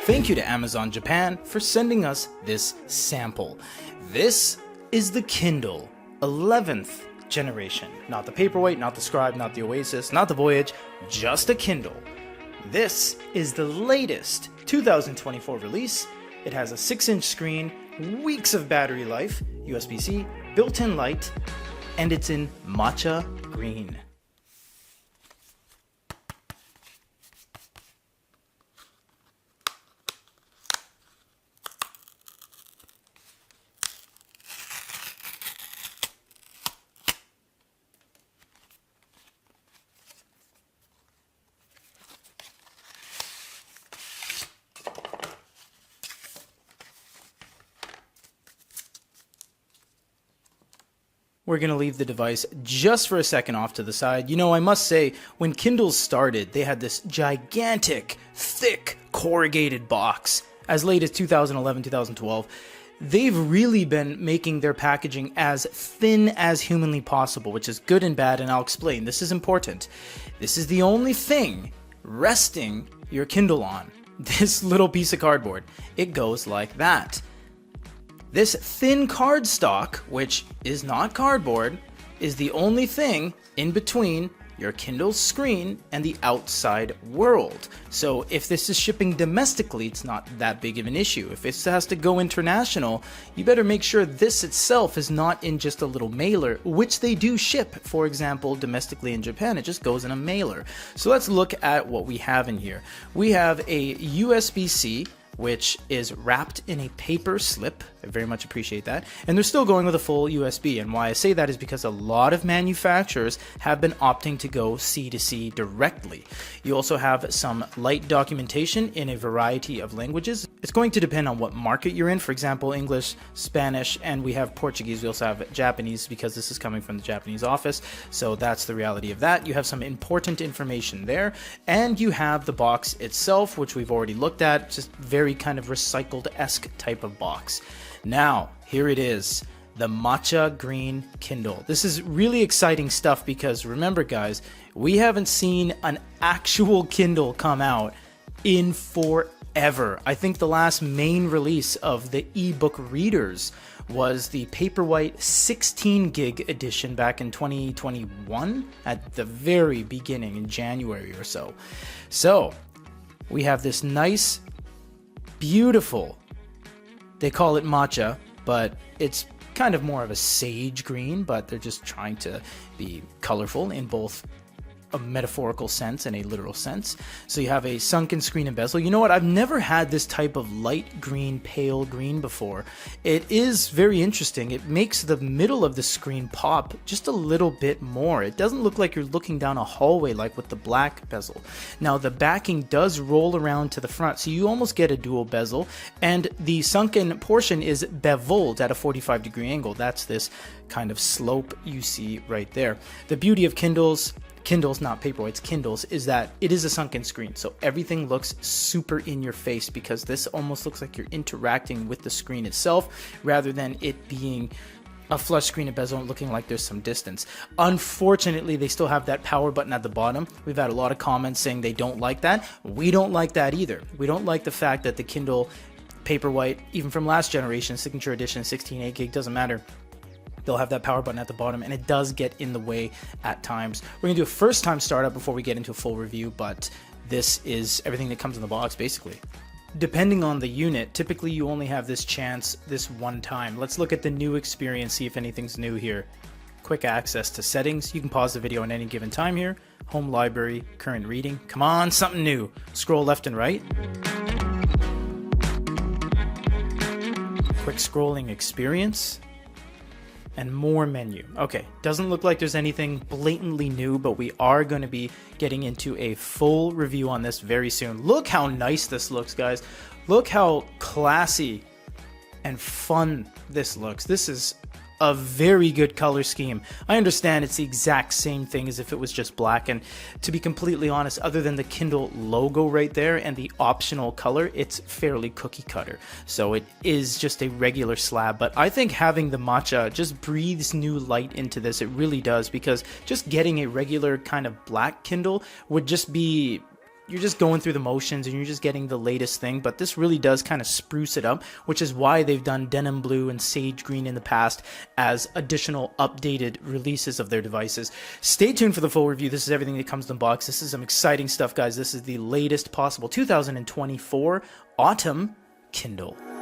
Thank you to Amazon Japan for sending us this sample. This is the Kindle 11th generation. Not the Paperwhite, not the Scribe, not the Oasis, not the Voyage, just a Kindle. This is the latest 2024 release. It has a 6-inch screen, weeks of battery life, USB-C, built-in light, and it's in Matcha Green. We're going to leave the device just for a second off to the side. You know, I must say, when Kindles started, they had this gigantic, thick, corrugated box. As late as 2011, 2012, they've really been making their packaging as thin as humanly possible, which is good and bad, and I'll explain. This is important. This is the only thing resting your Kindle on. This little piece of cardboard. It goes like that. This thin cardstock, which is not cardboard, is the only thing in between your Kindle's screen and the outside world. So if this is shipping domestically, it's not that big of an issue. If this has to go international, you better make sure this itself is not in just a little mailer, which they do ship. For example, domestically in Japan, it just goes in a mailer. So let's look at what we have in here. We have a USB-C, which is wrapped in a paper slip. I very much appreciate that. And they're still going with a full USB. And why I say that is because a lot of manufacturers have been opting to go C2C directly. You also have some light documentation in a variety of languages. It's going to depend on what market you're in. For example, English, Spanish, and we have Portuguese. We also have Japanese because this is coming from the Japanese office. So that's the reality of that. You have some important information there. And you have the box itself, which we've already looked at. Just very kind of recycled-esque type of box. Now, here it is, the Matcha Green Kindle. This is really exciting stuff because remember guys, we haven't seen an actual Kindle come out in forever. I think the last main release of the ebook readers was the Paperwhite 16 gig edition back in 2021 at the very beginning in January or so. So we have this nice, beautiful, they call it matcha, but it's kind of more of a sage green, but they're just trying to be colorful in both a metaphorical sense and a literal sense. So you have a sunken screen and bezel. You know what? I've never had this type of light green, pale green before. It is very interesting. It makes the middle of the screen pop just a little bit more. It doesn't look like you're looking down a hallway like with the black bezel. Now the backing does roll around to the front, so you almost get a dual bezel, and the sunken portion is beveled at a 45-degree angle. That's this kind of slope you see right there. The beauty of Kindles, not Paperwhites, Kindles, is that it is a sunken screen. So everything looks super in your face because this almost looks like you're interacting with the screen itself rather than it being a flush screen and bezel looking like there's some distance. Unfortunately, they still have that power button at the bottom. We've had a lot of comments saying they don't like that. We don't like that either. We don't like the fact that the Kindle Paperwhite, even from last generation, Signature Edition, 16 gig, doesn't matter. They'll have that power button at the bottom, and it does get in the way at times. We're going to do a first-time startup before we get into a full review, but this is everything that comes in the box, basically. Depending on the unit, typically you only have this chance this one time. Let's look at the new experience, see if anything's new here. Quick access to settings. You can pause the video at any given time here. Home library, current reading. Come on, something new. Scroll left and right. Quick scrolling experience. And more menu. Okay, doesn't look like there's anything blatantly new, but we are going to be getting into a full review on this very soon. Look how nice this looks, guys. Look how classy and fun this looks. This is a very good color scheme. I understand it's the exact same thing as if it was just black, and to be completely honest, other than the Kindle logo right there and the optional color, it's fairly cookie cutter. So it is just a regular slab, but I think having the matcha just breathes new light into this. It really does, because just getting a regular kind of black Kindle would just be you're just going through the motions and you're just getting the latest thing, but this really does kind of spruce it up, which is why they've done denim blue and sage green in the past as additional updated releases of their devices. Stay tuned for the full review. This is everything that comes in the box. This is some exciting stuff, guys. This is the latest possible 2024 autumn Kindle.